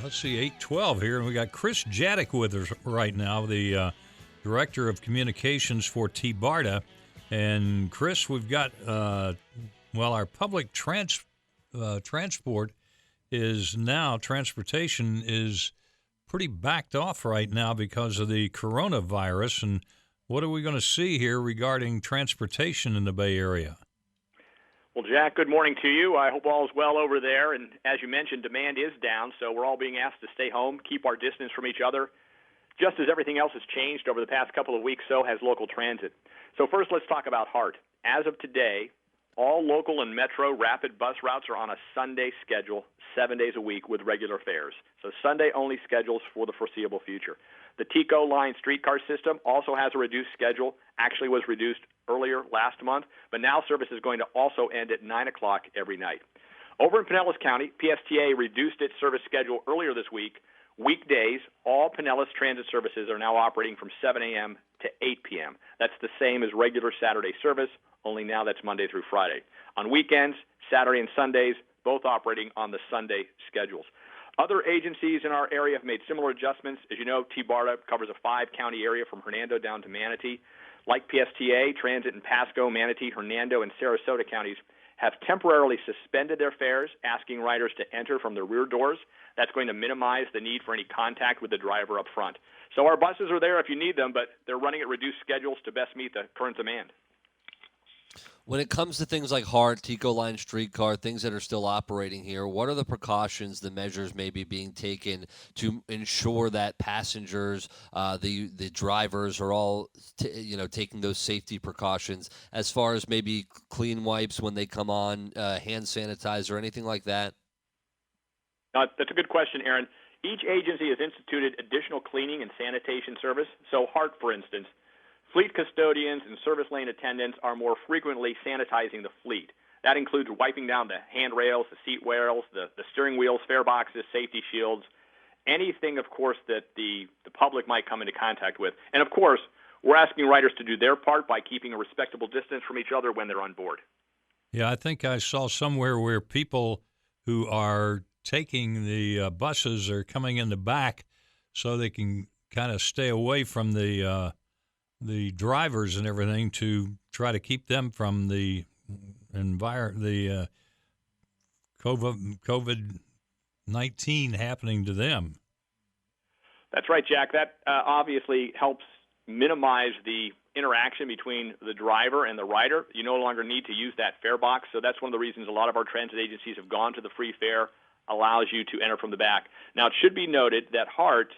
Let's see, 8:12 here, and we got Chris Jadick with us right now, the Director of Communications for TBARTA. And Chris, we've got, our public transportation is pretty backed off right now because of the coronavirus. And what are we going to see here regarding transportation in the Bay Area? Well, Jack, good morning to you. I hope all is well over there. And as you mentioned, demand is down, so we're all being asked to stay home, keep our distance from each other. Just as everything else has changed over the past couple of weeks, so has local transit. So first, let's talk about HART. As of today, all local and metro rapid bus routes are on a Sunday schedule, 7 days a week with regular fares. So Sunday-only schedules for the foreseeable future. The TECO line streetcar system also has a reduced schedule, actually was reduced earlier last month, but now service is going to also end at 9 o'clock every night. Over in Pinellas County, PSTA reduced its service schedule earlier this week. Weekdays, all Pinellas transit services are now operating from 7 a.m. to 8 p.m. That's the same as regular Saturday service, only now that's Monday through Friday. On weekends, Saturday and Sundays, both operating on the Sunday schedules. Other agencies in our area have made similar adjustments. As you know, TBARTA covers a 5-county area from Hernando down to Manatee. Like PSTA, transit in Pasco, Manatee, Hernando, and Sarasota counties have temporarily suspended their fares, asking riders to enter from the rear doors. That's going to minimize the need for any contact with the driver up front. So our buses are there if you need them, but they're running at reduced schedules to best meet the current demand. When it comes to things like HART, TECO line streetcar, things that are still operating here, what are the precautions, the measures maybe being taken to ensure that passengers, the drivers are all, taking those safety precautions as far as maybe clean wipes when they come on, hand sanitizer, anything like that? That's a good question, Aaron. Each agency has instituted additional cleaning and sanitation service. So HART, for instance, fleet custodians and service lane attendants are more frequently sanitizing the fleet. That includes wiping down the handrails, the seat rails, the steering wheels, fare boxes, safety shields, anything, of course, that the public might come into contact with. And, of course, we're asking riders to do their part by keeping a respectable distance from each other when they're on board. Yeah, I think I saw somewhere where people who are taking the buses are coming in the back so they can kind of stay away from the drivers and everything to try to keep them from the COVID-19 happening to them. That's right, Jack. That obviously helps minimize the interaction between the driver and the rider. You no longer need to use that fare box, so that's one of the reasons a lot of our transit agencies have gone to the free fare, allows you to enter from the back. Now, it should be noted that HART,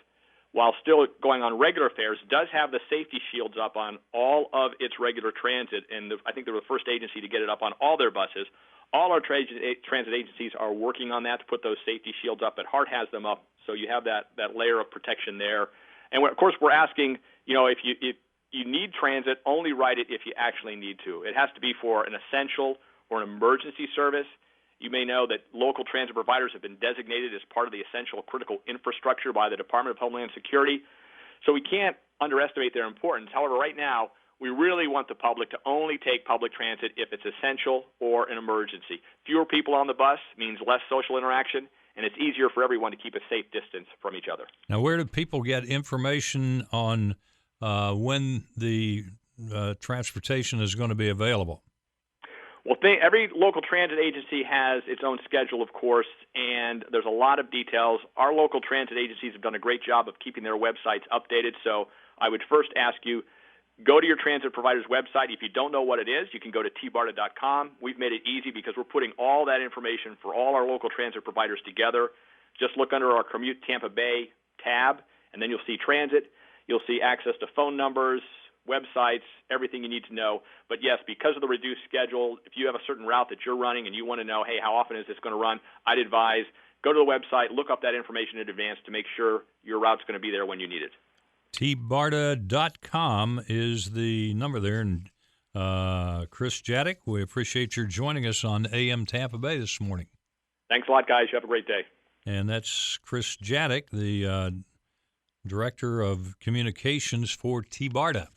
while still going on regular fares, does have the safety shields up on all of its regular transit, and I think they were the first agency to get it up on all their buses. All our transit agencies are working on that to put those safety shields up, but HART has them up, so you have that layer of protection there. And, of course, we're asking, if you need transit, only ride it if you actually need to. It has to be for an essential or an emergency service. You may know that local transit providers have been designated as part of the essential critical infrastructure by the Department of Homeland Security. So we can't underestimate their importance. However, right now, we really want the public to only take public transit if it's essential or an emergency. Fewer people on the bus means less social interaction, and it's easier for everyone to keep a safe distance from each other. Now, where do people get information on when the transportation is going to be available? Well, every local transit agency has its own schedule, of course, and there's a lot of details. Our local transit agencies have done a great job of keeping their websites updated, so I would first ask you, go to your transit provider's website. If you don't know what it is, you can go to tbarta.com. We've made it easy because we're putting all that information for all our local transit providers together. Just look under our Commute Tampa Bay tab, and then you'll see transit. You'll see access to phone numbers, websites, everything you need to know. But yes, because of the reduced schedule, if you have a certain route that you're running and you want to know, hey, how often is this going to run, I'd advise go to the website, look up that information in advance to make sure your route's going to be there when you need it. TBARTA.com is the number there. And Chris Jadick, we appreciate your joining us on AM Tampa Bay this morning. Thanks a lot, guys. You have a great day. And that's Chris Jadick, the Director of Communications for TBARTA.